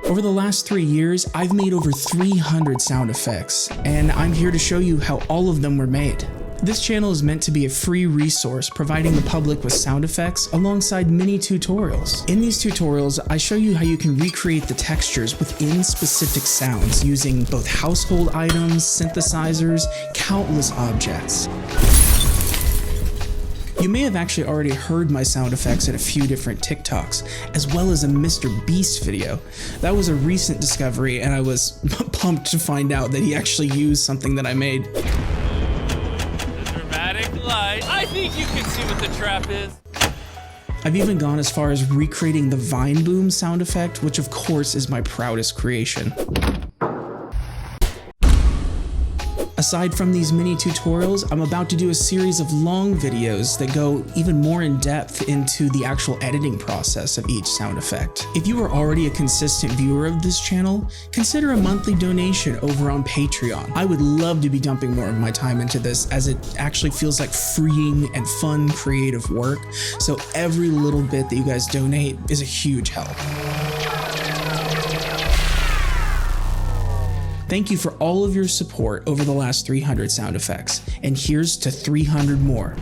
Over the last 3 years, I've made over 300 sound effects, and I'm here to show you how all of them were made. This channel is meant to be a free resource providing the public with sound effects alongside mini tutorials. In these tutorials, I show you how you can recreate the textures within specific sounds using both household items, synthesizers, countless objects. You may have actually already heard my sound effects in a few different TikToks, as well as a Mr. Beast video. That was a recent discovery, and I was pumped to find out that he actually used something that I made. Light. I think you can see what the trap is. I've even gone as far as recreating the Vine Boom sound effect, which of course is my proudest creation. Aside from these mini tutorials, I'm about to do a series of long videos that go even more in depth into the actual editing process of each sound effect. If you are already a consistent viewer of this channel, consider a monthly donation over on Patreon. I would love to be dumping more of my time into this, as it actually feels like freeing and fun creative work, so every little bit that you guys donate is a huge help. Thank you for all of your support over the last 300 sound effects, and here's to 300 more.